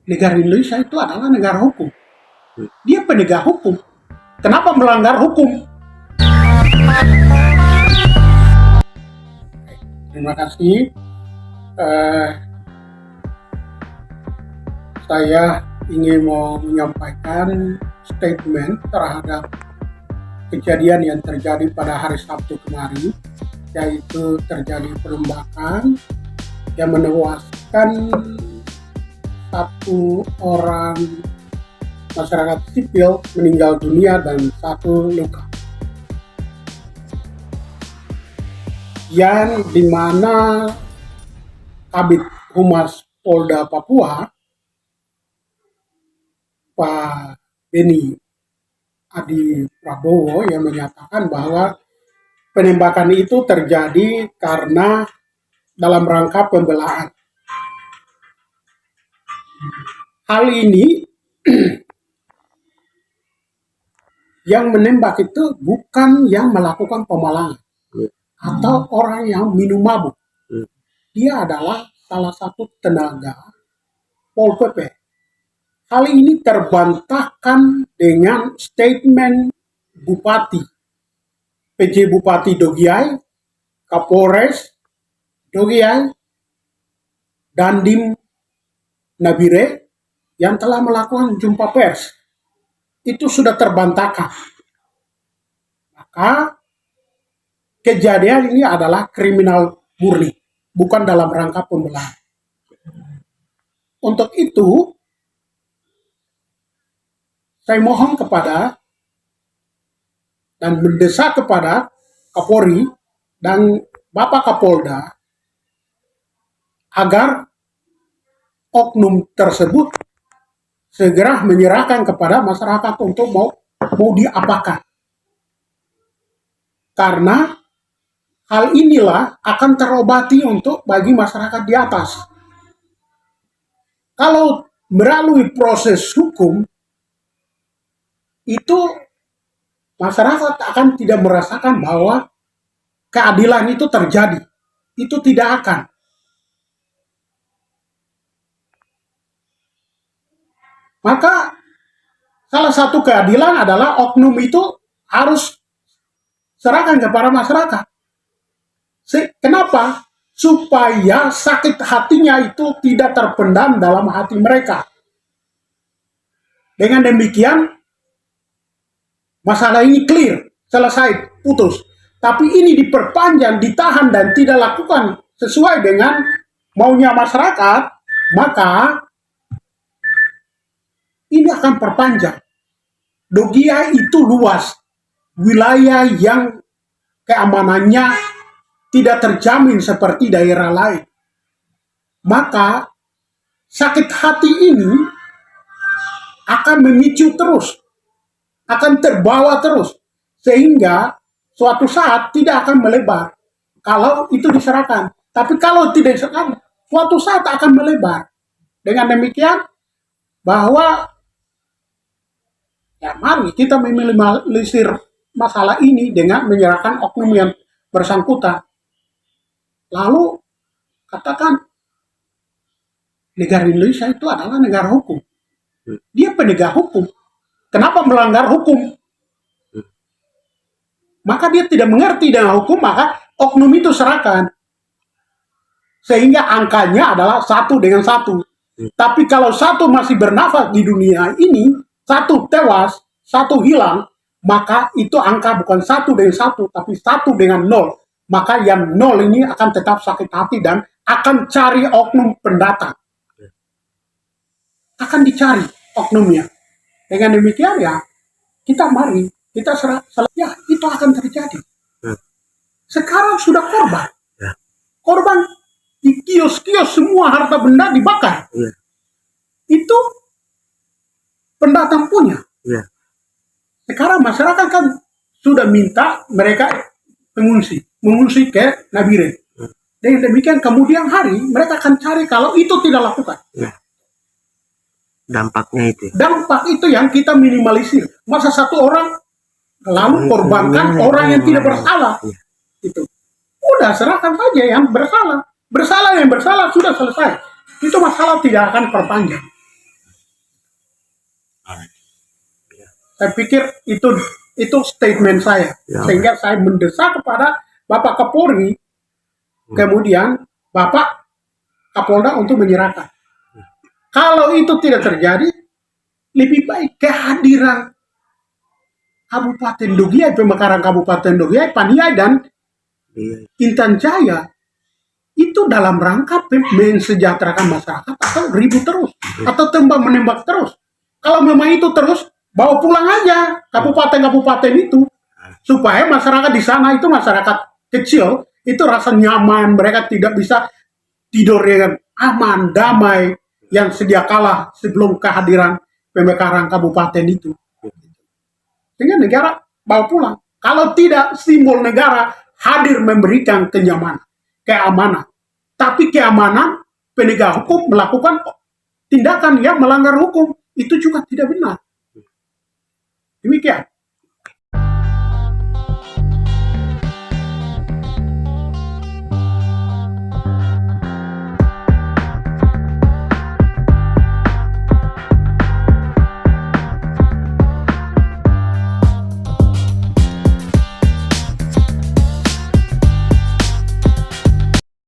negara Indonesia itu adalah negara hukum. Dia penegak hukum. Kenapa melanggar hukum? Terima kasih. Saya ingin menyampaikan statement terhadap kejadian yang terjadi pada hari Sabtu kemarin, yaitu terjadi penembakan yang menewaskan satu orang masyarakat sipil meninggal dunia dan satu luka. Yang dimana Kabid Humas Polda Papua, Pak Beni Adi Prabowo, yang menyatakan bahwa penembakan itu terjadi karena dalam rangka pembelaan. Hal ini yang menembak itu bukan yang melakukan pemalangan atau orang yang minum mabuk. Dia adalah salah satu tenaga Pol PP. Hal ini terbantahkan dengan statement Bupati, PJ Bupati Dogiai, Kapolres Dogiai, Dandim Nabire yang telah melakukan jumpa pers. Itu sudah terbantahkan. Maka kejadian ini adalah kriminal murni, bukan dalam rangka pembelaan. Untuk itu, saya mohon kepada dan mendesak kepada Kapolri dan Bapak Kapolda agar oknum tersebut segera menyerahkan kepada masyarakat untuk mau diapakan. Karena hal inilah akan terobati untuk bagi masyarakat di atas. Kalau melalui proses hukum, itu masyarakat akan tidak merasakan bahwa keadilan itu terjadi. Itu tidak akan. Maka salah satu keadilan adalah oknum itu harus serahkan kepada masyarakat. Kenapa? Supaya sakit hatinya itu tidak terpendam dalam hati mereka. Dengan demikian, masalah ini clear, selesai, putus. Tapi ini diperpanjang, ditahan, dan tidak lakukan sesuai dengan maunya masyarakat, maka ini akan perpanjang. Dogiai itu luas, wilayah yang keamanannya tidak terjamin seperti daerah lain. Maka sakit hati ini akan memicu terus, akan terbawa terus, sehingga suatu saat tidak akan melebar kalau itu diserahkan. Tapi kalau tidak diserahkan, suatu saat akan melebar. Dengan demikian, bahwa ya mari kita meminimalisir masalah ini dengan menyerahkan oknum yang bersangkutan. Lalu katakan negara Indonesia itu adalah negara hukum. Dia penegak hukum. Kenapa melanggar hukum? Maka dia tidak mengerti dengan hukum, maka oknum itu serahkan. Sehingga angkanya adalah 1 dengan 1. Tapi kalau 1 masih bernafas di dunia ini, 1 tewas, 1 hilang, maka itu angka bukan 1 dengan 1, tapi 1 dengan 0. Maka yang 0 ini akan tetap sakit hati dan akan cari oknum pendatang. Akan dicari oknumnya. Dengan demikian ya, kita mari, kita ya itu akan terjadi. Sekarang sudah korban. Korban di kios-kios semua harta benda dibakar. Itu pendatang punya. Sekarang masyarakat kan sudah minta mereka mengungsi ke Nabire. Dengan demikian kemudian hari mereka akan cari kalau itu tidak lakukan. Dampaknya itu. Dampak itu yang kita minimalisir. Masa satu orang lalu korbankan orang yang tidak bersalah. Itu. Udah serahkan saja yang bersalah. Bersalah yang bersalah sudah selesai. Itu masalah tidak akan perpanjang. Saya pikir itu statement saya, Ya. sehingga saya mendesak kepada Bapak Kapolri, kemudian Bapak Kapolda untuk menyerahkan. Kalau itu tidak terjadi, lebih baik kehadiran Kabupaten Dogiai, pemekaran Kabupaten Dogiai, Paniai, dan Iya. Intan Jaya itu dalam rangka mensejahterakan masyarakat atau ribut terus atau tembak menembak terus. Kalau memang itu terus, bawa pulang aja kabupaten-kabupaten itu supaya masyarakat di sana itu masyarakat kecil itu rasa nyaman, mereka tidak bisa tidur dengan aman, damai yang sedia kala sebelum kehadiran pemekaran kabupaten itu. Sehingga negara bawa pulang. Kalau tidak, simbol negara hadir memberikan kenyamanan, keamanan. Tapi keamanan penegak hukum melakukan tindakan yang melanggar hukum itu juga tidak benar. Demikian.